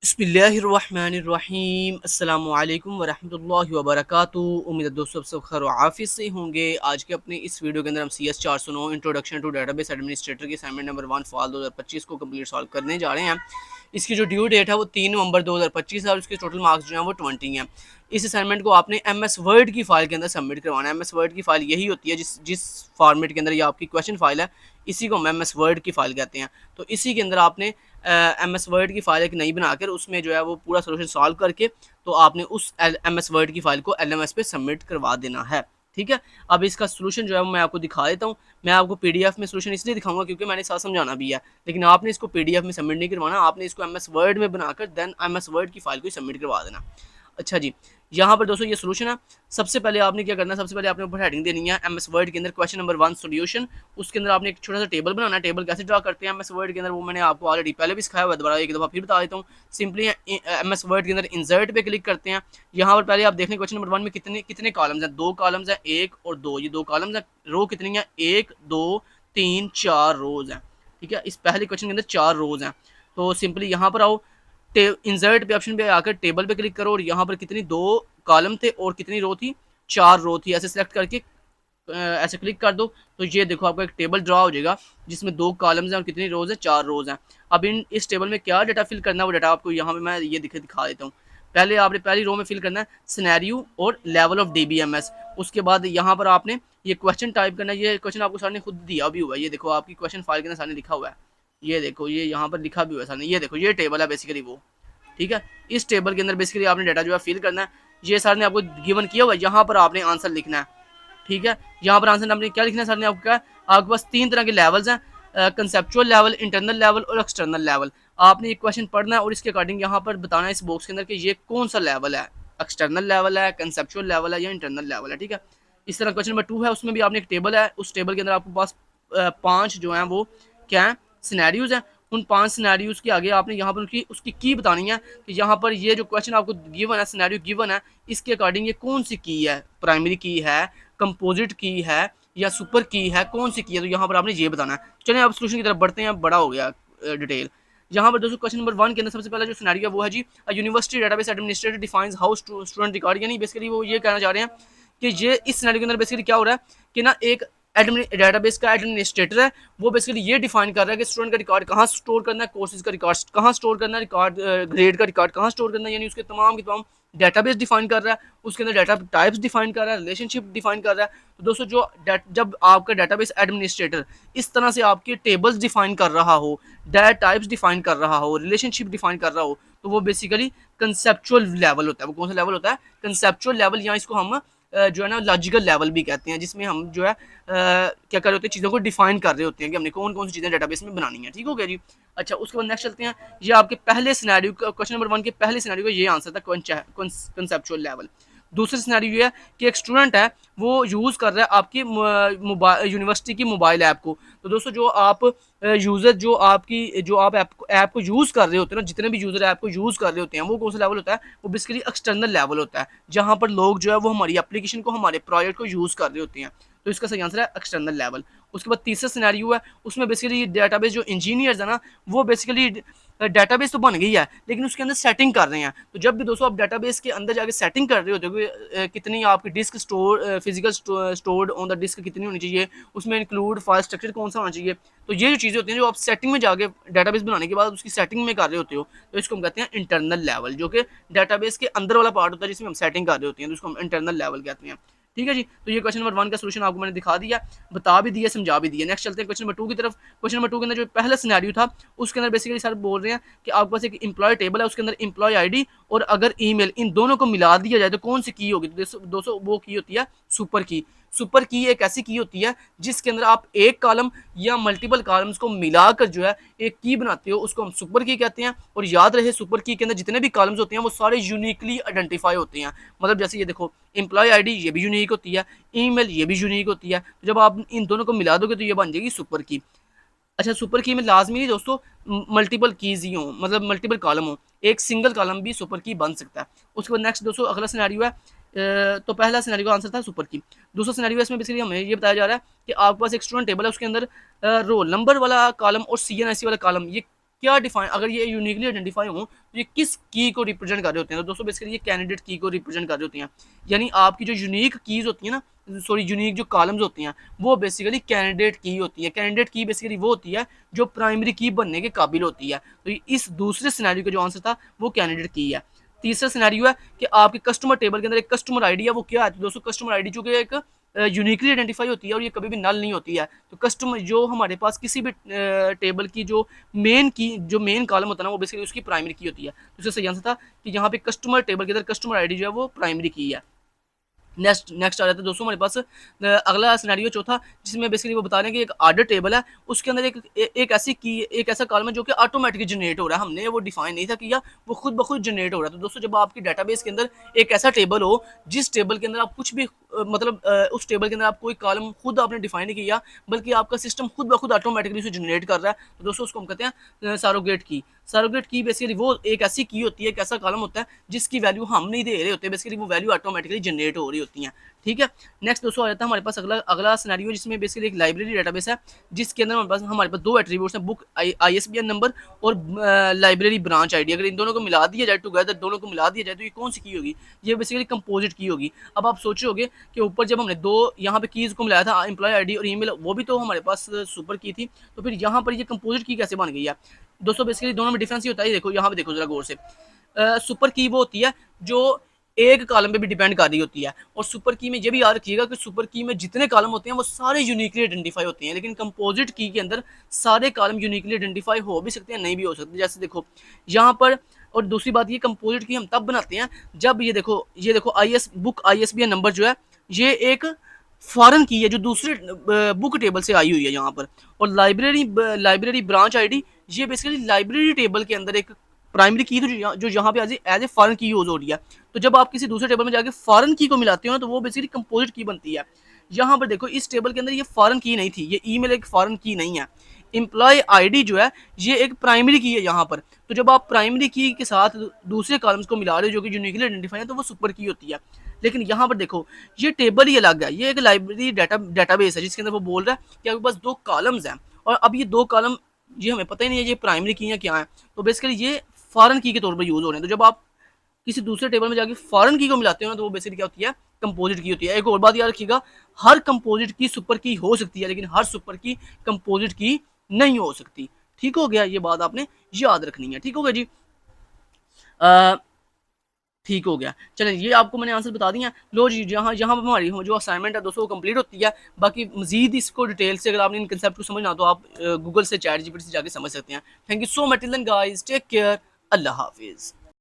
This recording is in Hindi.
बिस्मिल्लाहिर्रहमानिर्रहीम अस्सलामु अलैकुम वरहमतुल्लाहि वबरकातुहू। उम्मीद है दोस्तों सब खैर आफियत से होंगे। आज के अपने इस वीडियो के अंदर हम CS 409 introduction to database administrator की असाइनमेंट नंबर 1 फॉल 2025 को कंप्लीट सॉल्व करने जा रहे हैं। इसकी जो ड्यू डेट है वो 3 नवंबर 2025 है और इसके टोटल मार्क्स जो हैं वो 20 हैं। इस असाइनमेंट को आपने MS वर्ड की फाइल के अंदर सबमिट करवाना है। MS वर्ड की फाइल यही होती है जिस फॉर्मेट के अंदर ये आपकी क्वेश्चन फाइल है, इसी को हम MS वर्ड की फाइल कहते हैं। तो इसी के अंदर आपने MS वर्ड की फाइल एक नई बनाकर उसमें जो है वो पूरा सोल्यूशन सॉल्व करके तो आपने उस MS वर्ड की फाइल को LMS पे सबमिट करवा देना है। ठीक है, अब इसका सोल्यूशन जो है मैं आपको दिखा देता हूँ। मैं आपको PDF में सोल्यूशन इसलिए दिखाऊंगा क्योंकि मैंने साथ समझाना भी है, लेकिन आपने इसको PDF में सबमिट नहीं करवाना, आपने इसको MS वर्ड में बनाकर देन MS वर्ड की फाइल को सबमिट करवा देना। अच्छा जी, यहाँ पर दोस्तों ये सोल्यूशन है। सबसे पहले आपने क्या करना है, सबसे पहले आपने ऊपर हेडिंग देनी है MS वर्ड के अंदर क्वेश्चन नंबर 1 सोल्यूशन। उसके अंदर आपने एक छोटा सा टेबल बनाना है। टेबल कैसे ड्रा करते हैं MS वर्ड के अंदर वो मैंने आपको ऑलरेडी पहले भी सिखाया हुआ है, दोबारा एक दफ़ा फिर बता देता हूँ। सिंपली MS वर्ड के अंदर इंसर्ट पे क्लिक करते हैं। यहाँ पर पहले आप देखें क्वेश्चन नंबर 1 में कितने कितने कॉलम्स हैं, 2 कॉलम्स हैं, 1 और 2, ये 2 कॉलम्स हैं। रो कितनी है, 1 2 3 4 रोज हैं। ठीक है, इस पहले क्वेश्चन के अंदर 4 रोज हैं। तो सिंपली यहाँ पर आओ, इंसर्ट पे ऑप्शन पे आकर टेबल पे क्लिक करो और यहाँ पर कितनी 2 कॉलम थे और कितनी रो थी, 4 रो थी। ऐसे सेलेक्ट करके ऐसे क्लिक कर दो तो ये देखो आपका एक टेबल ड्रा हो जाएगा जिसमें 2 कॉलम्स हैं और कितनी रोज है, 4 रोज हैं। अब इस टेबल में क्या डाटा फिल करना है वो डाटा आपको यहाँ पे मैं ये दिखा देता हूँ। पहले आपने पहली रो में फिल करना है सिनेरियो और लेवल ऑफ DBMS। उसके बाद यहाँ पर आपने ये क्वेश्चन टाइप करना है। ये क्वेश्चन आपको सर ने खुद दिया भी हुआ है, ये देखो आपकी क्वेश्चन फाइल के अंदर सर ने लिखा हुआ है, ये देखो ये यहाँ पर लिखा भी हुआ है सर ने, ये देखो ये टेबल है बेसिकली वो। ठीक है, इस टेबल के अंदर बेसिकली आपने डाटा जो है फिल करना है। ये सर ने आपको गिवन किया हुआ है, यहाँ पर आपने आंसर लिखना है। ठीक है, यहाँ पर आंसर आपने क्या लिखना है, सर ने आपको क्या, आपके पास 3 तरह के लेवल्स हैं, कंसेप्चुअल लेवल, इंटरनल लेवल और एक्सटर्नल लेवल। आपने एक क्वेश्चन पढ़ना है और इसके अकॉर्डिंग यहाँ पर बताना है इस बॉक्स के अंदर कि ये कौन सा लेवल है, एक्सटर्नल लेवल है, कंसेप्चुअल लेवल है या इंटरनल लेवल है। ठीक है, इस तरह क्वेश्चन नंबर 2 है, उसमें भी आपने एक टेबल है, उस टेबल के अंदर आपके पास 5 जो हैं वो क्या है, सिनेरियोज हैं। उन 5 सिनेरियोज के आगे आपने यहाँ पर उसकी की बतानी है कि यहाँ पर ये जो क्वेश्चन आपको गिवन है, सिनेरियो गिवन है, इसके अकॉर्डिंग ये कौन सी की है, प्राइमरी की है, कंपोजिट की है या सुपर की है, कौन सी की है। तो यहाँ पर आपने ये बताना है। चलिए अब सोल्यूशन की तरफ बढ़ते हैं, बड़ा हो गया डिटेल। यहाँ पर दोस्तों क्वेश्चन नंबर 1 के अंदर सबसे पहला जो सिनेरियो है वो है जी, university database administrator defines how student record, यानी बेसिकली वो ये कहना चाह रहे हैं कि ये इस सिनेरियो के अंदर बेसिकली क्या हो रहा है कि ना एक डेटाबेस का एडमिनिस्ट्रेटर है, वो बेसिकली ये डिफाइन कर रहा है कि स्टूडेंट का रिकॉर्ड कहाँ स्टोर करना है, कोर्सेज का रिकॉर्ड कहाँ स्टोर करना है, रिकॉर्ड ग्रेड का रिकॉर्ड कहाँ स्टोर करना है, यानी उसके तमाम की तमाम डेटाबेस डिफाइन कर रहा है, उसके अंदर डाटा टाइप्स डिफाइन कर रहा है, रिलेशनशिप डिफाइन कर रहा है। तो दोस्तों जो जब आपका डेटाबेस एडमिनिस्ट्रेटर इस तरह से आपके टेबल्स डिफाइन कर रहा हो, डाटा टाइप्स डिफाइन कर रहा हो, रिलेशनशिप डिफाइन कर रहा हो, तो वो बेसिकली कंसेप्चुअल लेवल होता है। वो कौन सा लेवल होता है, कंसेप्चुअल लेवल, या इसको हम जो है ना लॉजिकल लेवल भी कहते हैं, जिसमें हम जो है क्या कर रहे होते हैं, चीज़ों को डिफाइन कर रहे होते हैं कि हमने कौन कौन सी चीज़ें डेटाबेस में बनानी है। ठीक हो गया जी। अच्छा, उसके बाद नेक्स्ट चलते हैं। ये आपके पहले सिनेरियो, क्वेश्चन नंबर 1 के पहले सिनेरियो का ये आंसर था, कंसेप्चुअल लेवल। दूसरा सिनेरियो ये है कि एक स्टूडेंट है वो यूज़ कर रहा है आपकी यूनिवर्सिटी की मोबाइल ऐप को। तो दोस्तों जो आप यूज़र जो आप ऐप को यूज़ कर रहे होते हैं ना, जितने भी यूज़र ऐप को यूज़ कर रहे होते हैं, वो कौन सा लेवल होता है, वो बेसिकली एक्सटर्नल लेवल होता है, जहाँ पर लोग जो है वो हमारी एप्लीकेशन को, हमारे प्रोजेक्ट को यूज़ कर रहे होते हैं। तो इसका सही आंसर है एक्सटर्नल लेवल। उसके बाद तीसरा सिनेरियो है, उसमें बेसिकली डेटाबेस जो इंजीनियर्स है ना, वो बेसिकली डेटाबेस तो बन गई है लेकिन उसके अंदर सेटिंग कर रहे हैं। तो जब भी दोस्तों आप डेटाबेस के अंदर जाके सेटिंग कर रहे होते हो, कितनी आपकी disk store physical stored on the disk कितनी होनी चाहिए, उसमें इंक्लूड फाइल स्ट्रक्चर कौन सा होना चाहिए, तो ये जो चीज़ें होती हैं जो आप सेटिंग में जाके डेटाबेस बनाने के बाद उसकी सेटिंग में कर रहे होते हो, तो इसको हम कहते हैं इंटरनल लेवल, जो कि डेटाबेस के अंदर वाला पार्ट होता है जिसमें हम सेटिंग कर रहे होते हैं, तो उसको हम इंटरनल लेवल कहते हैं। ठीक है जी, तो ये क्वेश्चन नंबर 1 का सोल्यूशन आपको मैंने दिखा दिया, बता भी दिया, समझा भी दिया। नेक्स्ट चलते हैं क्वेश्चन नंबर 2 की तरफ। क्वेश्चन नंबर 2 के अंदर जो पहला सिनेरियो था उसके अंदर बेसिकली सर बोल रहे हैं कि आपके पास एक एम्प्लॉय टेबल है, उसके अंदर एम्प्लॉय आईडी और अगर ईमेल, इन दोनों को मिला दिया जाए तो कौन सी की होगी। तो दोस्तों वो की होती है सुपर की। सुपर की एक ऐसी की होती है जिसके अंदर आप एक कॉलम या मल्टीपल कॉलम्स को मिलाकर जो है एक की बनाते हो, उसको हम सुपर की कहते हैं। और याद रहे सुपर की के अंदर जितने भी कॉलम्स होते हैं वो सारे यूनिकली आइडेंटिफाई होते हैं। मतलब जैसे ये देखो, एम्प्लॉय आईडी ये भी यूनिक होती है, ईमेल ये भी यूनिक होती है। तो जब आप इन दोनों को मिला दोगे तो ये बन जाएगी सुपर की। अच्छा, सुपर की में लाजमी नहीं दोस्तों मल्टीपल कीज ही हों, मतलब मल्टीपल कॉलम हो, एक सिंगल कॉलम भी सुपर की बन सकता है। उसके बाद नेक्स्ट दोस्तों अगला सिनेरियो है, तो पहला सिनेरियो का आंसर था सुपर की। दूसरा सिनेरियो इसमें बेसिकली हमें ये बताया जा रहा है कि आपके पास एक स्टूडेंट टेबल है, उसके अंदर रोल नंबर वाला कॉलम और CNSE वाला कॉलम, ये क्या डिफाइन, अगर ये यूनिकली आइडेंटिफाई हो तो ये किस की को रिप्रेजेंट कर रहे होते हैं। तो दोस्तों बेसिकली ये कैंडिडेट की को रिप्रेजेंट कर रहे होते हैं, यानी आपकी जो यूनिक कीज होती है ना, सॉरी यूनिक जो कॉलम्स होती हैं वो बेसिकली कैंडिडेट की होती है। कैंडिडेट की बेसिकली वो होती है जो प्राइमरी की बनने के काबिल होती है। तो इस दूसरे सिनेरियो का जो आंसर था वो कैंडिडेट की है। तीसरा सिनेरियो है कि आपके कस्टमर टेबल के अंदर एक कस्टमर आईडी है, वो क्या है तो दोस्तों कस्टमर आईडी जो कि एक यूनिकली आइडेंटिफाई होती है और ये कभी भी नल नहीं होती है। तो कस्टमर जो हमारे पास किसी भी टेबल की जो मेन कॉलम होता है ना वो बेसिकली उसकी प्राइमरी की होती है। तो इससे सही आंसर था कि यहाँ पे कस्टमर टेबल के अंदर कस्टमर आईडी जो है वो प्राइमरी की है। नेक्स्ट आ जाता है दोस्तों हमारे पास अगला सिनेरियो चौथा, जिसमें बेसिकली वो बता रहे हैं कि एक आर्डर टेबल है, उसके अंदर एक ऐसा कॉलम है जो कि ऑटोमेटिकली जनरेट हो रहा है। हमने वो डिफाइन नहीं था किया, वो खुद ब खुद जनरेट हो रहा है। तो दोस्तों जब आपकी डेटाबेस के अंदर एक ऐसा टेबल हो जिस टेबल के अंदर आप कुछ भी मतलब उस टेबल के अंदर आप कोई कॉलम खुद आपने डिफाइन नहीं किया, बल्कि आपका सिस्टम खुद ब खुद ऑटोमेटिकली उसे जनरेट कर रहा है, तो दोस्तों उसको हम कहते हैं सरोगेट की। सरोगेट की बेसिकली वो एक ऐसी की होती है, एक ऐसा कॉलम होता है जिसकी वैल्यू हम नहीं दे रहे होते, बेसिकली वो वैल्यू ऑटोमेटिकली जनरेट हो रही होती है। ठीक है, नेक्स्ट दोस्तों आ जाता है हमारे पास अगला सिनेरियो, जिसमें बेसिकली एक लाइब्रेरी डेटाबेस है जिसके अंदर हमारे पास दो एट्रीब्यूट्स हैं, बुक ISBN नंबर और लाइब्रेरी ब्रांच आईडी। अगर इन दोनों को मिला दिया जाए टुगेदर, दोनों को मिला दिया जाए तो ये कौन सी की होगी, ये बेसिकली कंपोजिट की होगी। अब आप सोचोगे कि ऊपर जब हमने दो यहाँ पे कीज को मिलाया था, एम्प्लॉय आईडी और ईमेल, वो भी तो हमारे पास सुपर की थी, तो फिर यहाँ पर ये कंपोजिट की कैसे बन गई है। दोस्तों बेसिकली दोनों में डिफरेंस ये होता है, देखो यहाँ पे देखो जरा गौर से, सुपर की वो होती है जो एक कॉलम पे भी डिपेंड कर रही होती है, और सुपर की में ये भी याद रखिएगा कि सुपर की में जितने कॉलम होते हैं वो सारे यूनिकली आइडेंटिफाई होते हैं, लेकिन कंपोजिट की के अंदर सारे कॉलम यूनिकली आइडेंटिफाई हो भी सकते हैं, नहीं भी हो सकते। जैसे देखो यहाँ पर, और दूसरी बात ये कंपोजिट की हम तब बनाते हैं जब ये देखो बुक ISBN नंबर जो है ये एक फॉरेन की है जो दूसरे बुक टेबल से आई हुई है यहाँ पर, और लाइब्रेरी ब्रांच आईडी ये बेसिकली लाइब्रेरी टेबल के अंदर एक प्राइमरी की जो यहाँ पे एज ए फॉरेन की यूज हो रही है। तो जब आप किसी दूसरे टेबल में जाके फॉरेन की को मिलाते हो ना तो वो बेसिकली कंपोजिट की बनती है। यहाँ पर देखो इस टेबल के अंदर ये फॉरेन की नहीं थी, ये ईमेल एक फॉरेन की नहीं है। एम्प्लॉय आईडी जो है ये एक प्राइमरी की है यहाँ पर, तो जब आप प्राइमरी की के साथ दूसरे कॉलम्स को मिला रहे हो जो कि यूनिकली आइडेंटिफाई है तो वो सुपर की होती है। लेकिन यहाँ पर देखो ये टेबल ही अलग है, ये एक लाइब्रेरी डेटाबेस है जिसके अंदर वो बोल रहा है कि आपके पास दो कॉलम्स हैं, और अब ये दो कॉलम ये हमें पता ही नहीं है ये प्राइमरी की है क्या है, तो बेसिकली ये फॉरेन की के तौर पर यूज हो रहे हैं। तो जब आप किसी दूसरे टेबल में जाके फॉरेन की को मिलाते हो ना तो वो बेसिकली क्या होती है, कंपोजिट की होती है। एक और बात याद रखिएगा, हर कंपोजिट की सुपर की हो सकती है लेकिन हर सुपर की कंपोजिट की नहीं हो सकती। ठीक हो गया, ये बात आपने याद रखनी है। ठीक हो गया जी, ठीक हो गया। चलें ये आपको मैंने आंसर बता दिया। लो जी, यहाँ यहाँ पर हमारी जो असाइनमेंट है दोस्तों वो कंप्लीट होती है। बाकी मजीद इसको डिटेल से अगर आपने इन कंसेप्ट को समझना तो आप गूगल से ChatGPT से जाके समझ सकते हैं। Thank you so much, till then guys, take care, अल्लाह हाफिज़।